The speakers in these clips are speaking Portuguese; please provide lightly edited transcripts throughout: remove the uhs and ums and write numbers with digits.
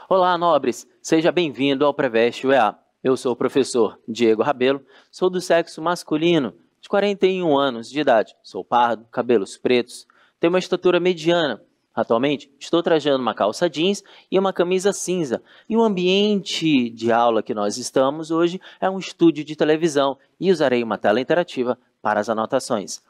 Olá, nobres! Seja bem-vindo ao Preveste UEA. Eu sou o professor Diego Rabelo, sou do sexo masculino, de 41 anos de idade. Sou pardo, cabelos pretos, tenho uma estatura mediana. Atualmente, estou trajando uma calça jeans e uma camisa cinza. E o ambiente de aula que nós estamos hoje é um estúdio de televisão e usarei uma tela interativa para as anotações.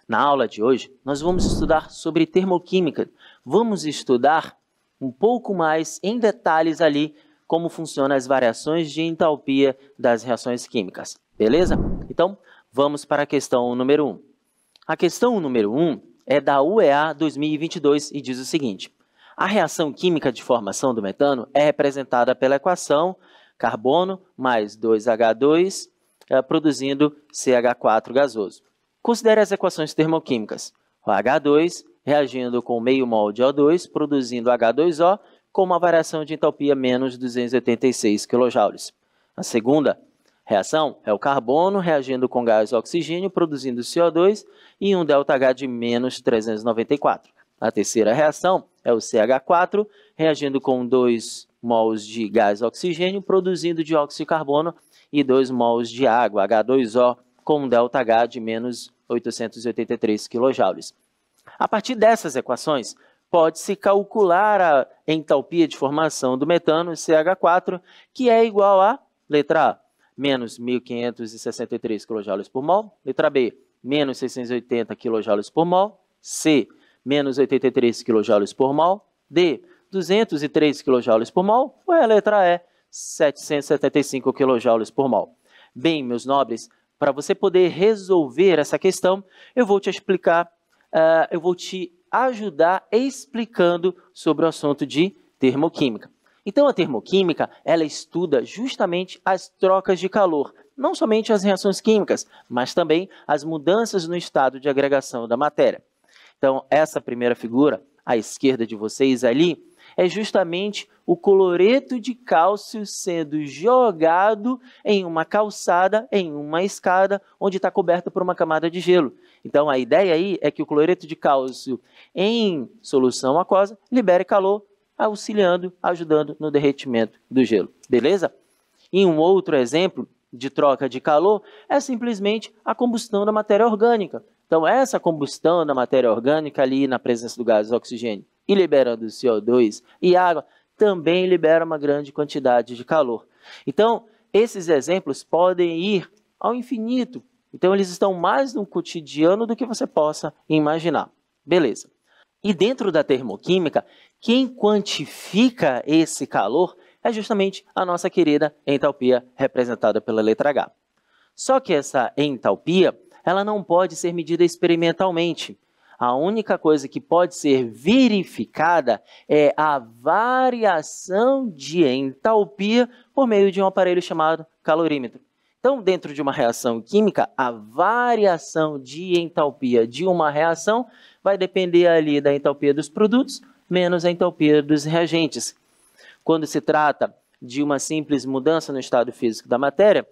Na aula de hoje, nós vamos estudar sobre termoquímica. Vamos estudar um pouco mais em detalhes ali como funcionam as variações de entalpia das reações químicas, beleza? Então, vamos para a questão número 1. A questão número 1 é da UEA 2022 e diz o seguinte: a reação química de formação do metano é representada pela equação carbono mais 2H2 produzindo CH4 gasoso. Considere as equações termoquímicas. O H2 reagindo com meio mol de O2, produzindo H2O, com uma variação de entalpia menos 286 kJ. A segunda reação é o carbono reagindo com gás oxigênio, produzindo CO2 e um ΔH de menos 394. A terceira reação é o CH4 reagindo com 2 mols de gás oxigênio, produzindo dióxido de carbono e 2 mols de água, H2O, com um ΔH de menos 883 kJ. A partir dessas equações, pode-se calcular a entalpia de formação do metano, CH4, que é igual a, letra A, menos 1.563 kJ por mol, letra B, menos 680 kJ por mol, C, menos 83 kJ por mol, D, 203 kJ por mol, ou a letra E, 775 kJ por mol. Bem, meus nobres, para você poder resolver essa questão, eu vou te explicar. Eu vou te ajudar explicando sobre o assunto de termoquímica. Então, a termoquímica, ela estuda justamente as trocas de calor, não somente as reações químicas, mas também as mudanças no estado de agregação da matéria. Então, essa primeira figura, à esquerda de vocês ali, é justamente o cloreto de cálcio sendo jogado em uma calçada, em uma escada, onde está coberta por uma camada de gelo. Então, a ideia aí é que o cloreto de cálcio em solução aquosa libere calor, auxiliando, ajudando no derretimento do gelo. Beleza? E um outro exemplo de troca de calor é simplesmente a combustão da matéria orgânica. Então, essa combustão da matéria orgânica ali na presença do gás oxigênio e liberando CO2 e água, também libera uma grande quantidade de calor. Então, esses exemplos podem ir ao infinito. Então, eles estão mais no cotidiano do que você possa imaginar. Beleza. E dentro da termoquímica, quem quantifica esse calor é justamente a nossa querida entalpia, representada pela letra H. Só que essa entalpia, ela não pode ser medida experimentalmente. A única coisa que pode ser verificada é a variação de entalpia por meio de um aparelho chamado calorímetro. Então, dentro de uma reação química, a variação de entalpia de uma reação vai depender ali da entalpia dos produtos menos a entalpia dos reagentes. Quando se trata de uma simples mudança no estado físico da matéria,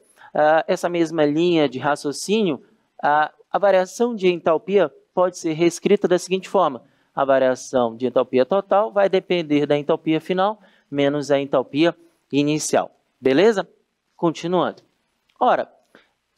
essa mesma linha de raciocínio, a variação de entalpia pode ser reescrita da seguinte forma: a variação de entalpia total vai depender da entalpia final menos a entalpia inicial. Beleza? Continuando. Ora,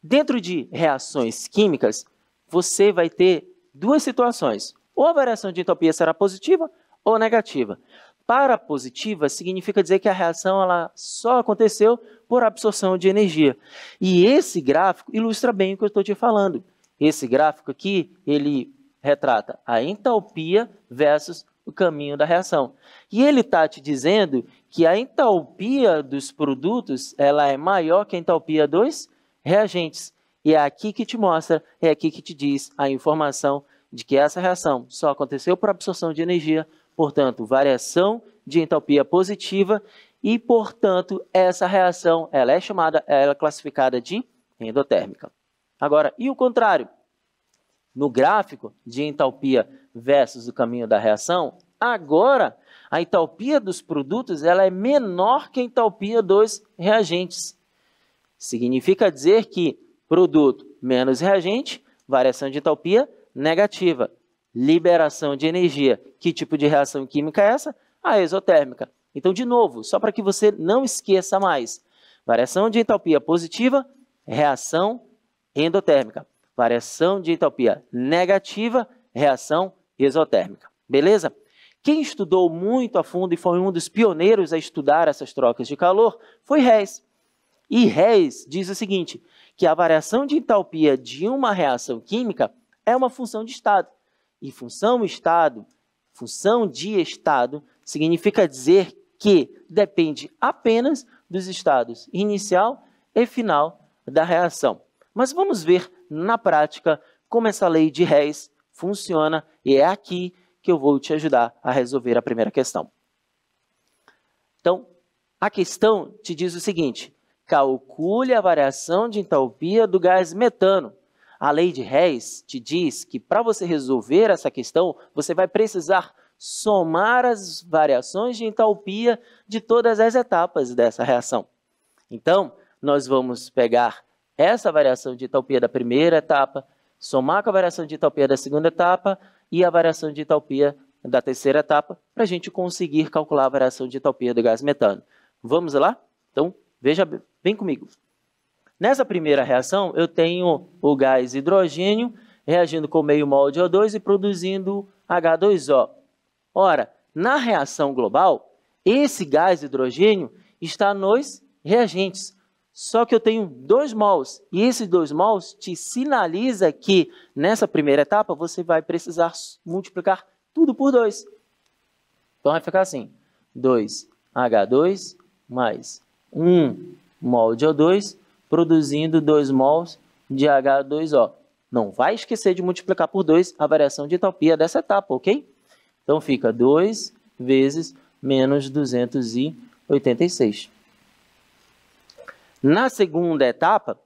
dentro de reações químicas, você vai ter duas situações. Ou a variação de entalpia será positiva ou negativa. Para positiva, significa dizer que a reação ela só aconteceu por absorção de energia. E esse gráfico ilustra bem o que eu estou te falando. Esse gráfico aqui, ele retrata a entalpia versus o caminho da reação. E ele está te dizendo que a entalpia dos produtos ela é maior que a entalpia dos reagentes. E é aqui que te mostra, é aqui que te diz a informação de que essa reação só aconteceu por absorção de energia, portanto, variação de entalpia positiva, e, portanto, essa reação ela é classificada de endotérmica. Agora, e o contrário? No gráfico de entalpia versus o caminho da reação, agora a entalpia dos produtos ela é menor que a entalpia dos reagentes. Significa dizer que produto menos reagente, variação de entalpia negativa. Liberação de energia. Que tipo de reação química é essa? A exotérmica. Então, de novo, só para que você não esqueça mais. Variação de entalpia positiva, reação endotérmica. Variação de entalpia negativa, reação exotérmica. Beleza? Quem estudou muito a fundo e foi um dos pioneiros a estudar essas trocas de calor foi Hess. E Hess diz o seguinte, que a variação de entalpia de uma reação química é uma função de estado. E função de estado, significa dizer que depende apenas dos estados inicial e final da reação. Mas vamos ver na prática como essa lei de Hess funciona e é aqui que eu vou te ajudar a resolver a primeira questão. Então, a questão te diz o seguinte, calcule a variação de entalpia do gás metano. A lei de Hess te diz que para você resolver essa questão, você vai precisar somar as variações de entalpia de todas as etapas dessa reação. Então, nós vamos pegar essa variação de entalpia da primeira etapa, somar com a variação de entalpia da segunda etapa e a variação de entalpia da terceira etapa, para a gente conseguir calcular a variação de entalpia do gás metano. Vamos lá? Então, veja bem comigo. Nessa primeira reação, eu tenho o gás hidrogênio reagindo com meio mol de O2 e produzindo H2O. Ora, na reação global, esse gás hidrogênio está nos reagentes. Só que eu tenho 2 mols, e esses 2 mols te sinaliza que nessa primeira etapa você vai precisar multiplicar tudo por 2. Então vai ficar assim, 2H2 mais 1 mol de O2, produzindo 2 mols de H2O. Não vai esquecer de multiplicar por 2 a variação de entalpia dessa etapa, ok? Então fica 2 vezes menos 286. Na segunda etapa,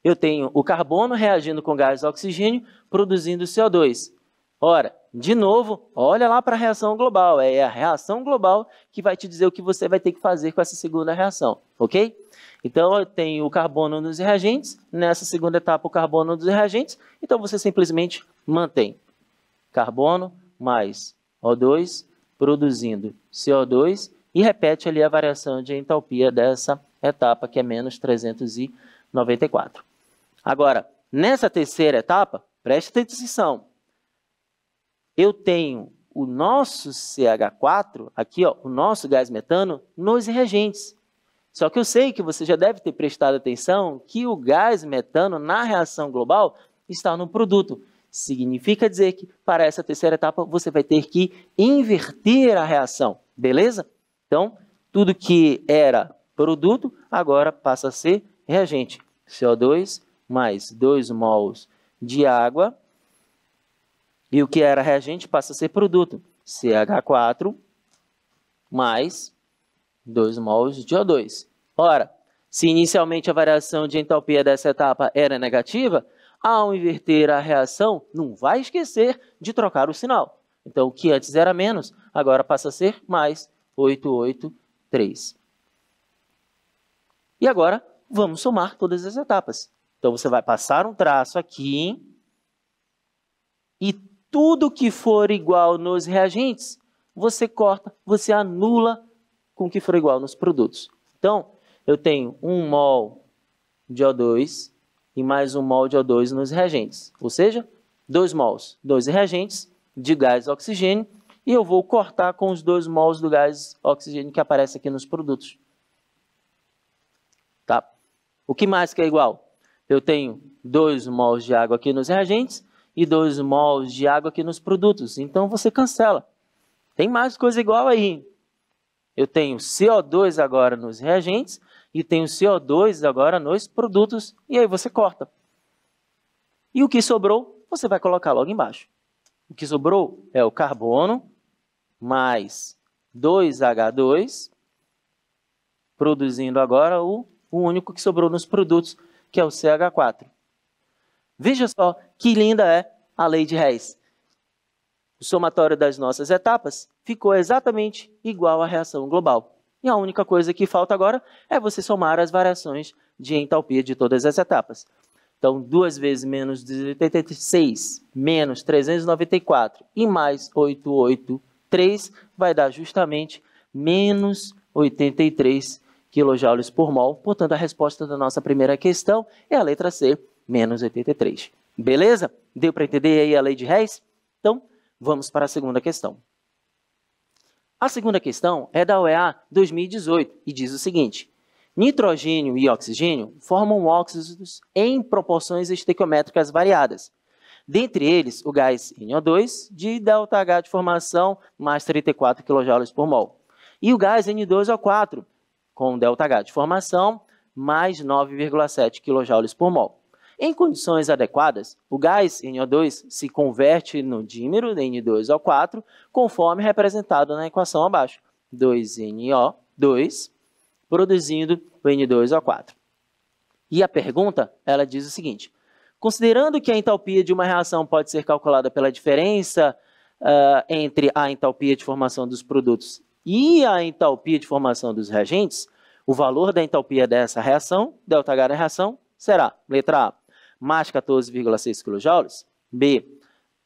eu tenho o carbono reagindo com gás oxigênio, produzindo CO2. Ora, de novo, olha lá para a reação global. É a reação global que vai te dizer o que você vai ter que fazer com essa segunda reação, ok? Então, eu tenho o carbono nos reagentes, nessa segunda etapa o carbono nos reagentes, então você simplesmente mantém carbono mais O2, produzindo CO2, e repete ali a variação de entalpia dessa etapa, que é menos 394. Agora, nessa terceira etapa, preste atenção, eu tenho o nosso CH4, aqui, ó, o nosso gás metano, nos reagentes. Só que eu sei que você já deve ter prestado atenção que o gás metano na reação global está no produto. Significa dizer que para essa terceira etapa você vai ter que inverter a reação, beleza? Então, tudo que era produto agora passa a ser reagente. CO2 mais 2 mols de água. E o que era reagente passa a ser produto. CH4 mais 2 mols de O2. Ora, se inicialmente a variação de entalpia dessa etapa era negativa, ao inverter a reação, não vai esquecer de trocar o sinal. Então, o que antes era menos, agora passa a ser mais 883. E agora, vamos somar todas as etapas. Então, você vai passar um traço aqui e tudo que for igual nos reagentes, você corta, você anula com o que for igual nos produtos. Então, eu tenho 1 mol de O2 e mais 1 mol de O2 nos reagentes. Ou seja, 2 mols, 2 reagentes de gás oxigênio, e eu vou cortar com os 2 mols do gás oxigênio que aparece aqui nos produtos. Tá? O que mais que é igual? Eu tenho 2 mols de água aqui nos reagentes e 2 mols de água aqui nos produtos. Então, você cancela. Tem mais coisa igual aí. Eu tenho CO2 agora nos reagentes e tenho CO2 agora nos produtos. E aí você corta. E o que sobrou, você vai colocar logo embaixo. O que sobrou é o carbono mais 2H2 produzindo agora o único que sobrou nos produtos, que é o CH4. Veja só que linda é a lei de Hess. O somatório das nossas etapas ficou exatamente igual à reação global. E a única coisa que falta agora é você somar as variações de entalpia de todas as etapas. Então, 2 vezes menos 86, menos 394 e mais 883 vai dar justamente menos 83 kJ por mol. Portanto, a resposta da nossa primeira questão é a letra C, menos 83. Beleza? Deu para entender aí a lei de Hess? Então, vamos para a segunda questão. A segunda questão é da UEA 2018 e diz o seguinte: nitrogênio e oxigênio formam óxidos em proporções estequiométricas variadas. Dentre eles, o gás NO2 de ΔH de formação mais 34 kJ por mol. E o gás N2O4 com ΔH de formação mais 9,7 kJ por mol. Em condições adequadas, o gás NO2 se converte no dímero N2O4, conforme representado na equação abaixo. 2NO2, produzindo o N2O4. E a pergunta, ela diz o seguinte: considerando que a entalpia de uma reação pode ser calculada pela diferença entre a entalpia de formação dos produtos e a entalpia de formação dos reagentes, o valor da entalpia dessa reação, ΔH da reação, será, letra A, mais 14,6 kJ, B,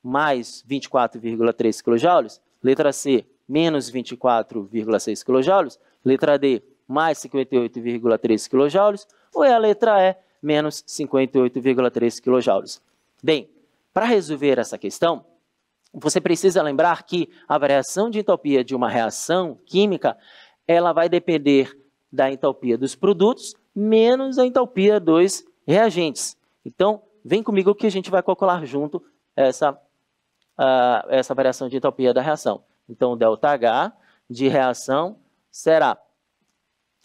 mais 24,3 kJ, letra C, menos 24,6 kJ, letra D, mais 58,3 kJ, ou é a letra E, menos 58,3 kJ. Bem, para resolver essa questão, você precisa lembrar que a variação de entalpia de uma reação química, ela vai depender da entalpia dos produtos menos a entalpia dos reagentes. Então, vem comigo que a gente vai calcular junto essa variação de entalpia da reação. Então, ΔH de reação será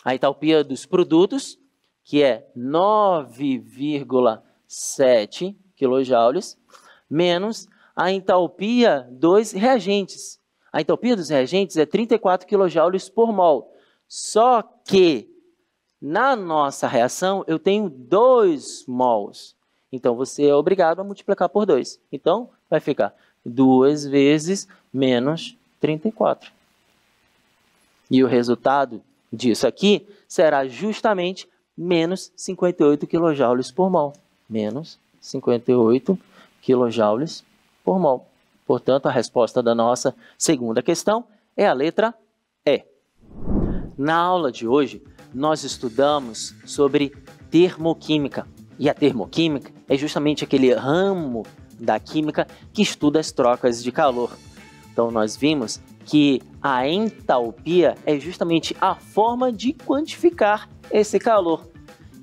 a entalpia dos produtos, que é 9,7 kJ, menos a entalpia dos reagentes. A entalpia dos reagentes é 34 kJ por mol. Só que na nossa reação eu tenho 2 mols. Então você é obrigado a multiplicar por 2. Então vai ficar 2 vezes menos 34. E o resultado disso aqui será justamente menos 58 kJ por mol. Menos 58 kJ por mol. Portanto, a resposta da nossa segunda questão é a letra E. Na aula de hoje, nós estudamos sobre termoquímica. E a termoquímica é justamente aquele ramo da química que estuda as trocas de calor. Então, nós vimos que a entalpia é justamente a forma de quantificar esse calor.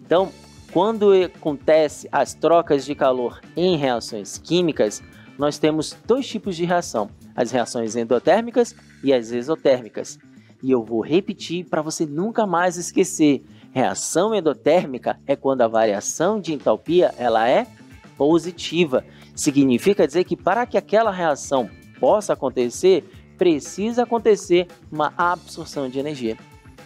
Então, quando acontece as trocas de calor em reações químicas, nós temos 2 tipos de reação: as reações endotérmicas e as exotérmicas. E eu vou repetir para você nunca mais esquecer. Reação endotérmica é quando a variação de entalpia ela é positiva. Significa dizer que para que aquela reação possa acontecer, precisa acontecer uma absorção de energia.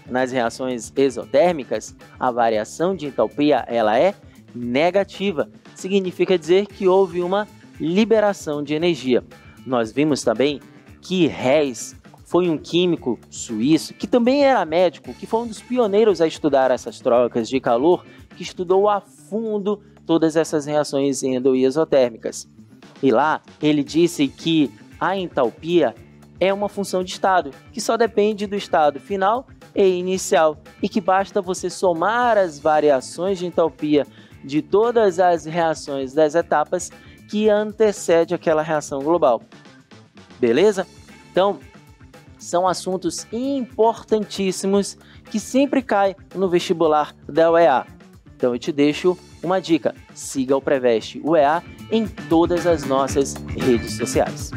Nas reações exotérmicas, a variação de entalpia ela é negativa. Significa dizer que houve uma liberação de energia. Nós vimos também que Hess foi um químico suíço que também era médico, que foi um dos pioneiros a estudar essas trocas de calor, que estudou a fundo todas essas reações endo- e exotérmicas. E lá ele disse que a entalpia é uma função de estado, que só depende do estado final e inicial, e que basta você somar as variações de entalpia de todas as reações das etapas que antecede aquela reação global. Beleza? Então, são assuntos importantíssimos que sempre caem no vestibular da UEA. Então eu te deixo uma dica: siga o Preveste UEA em todas as nossas redes sociais.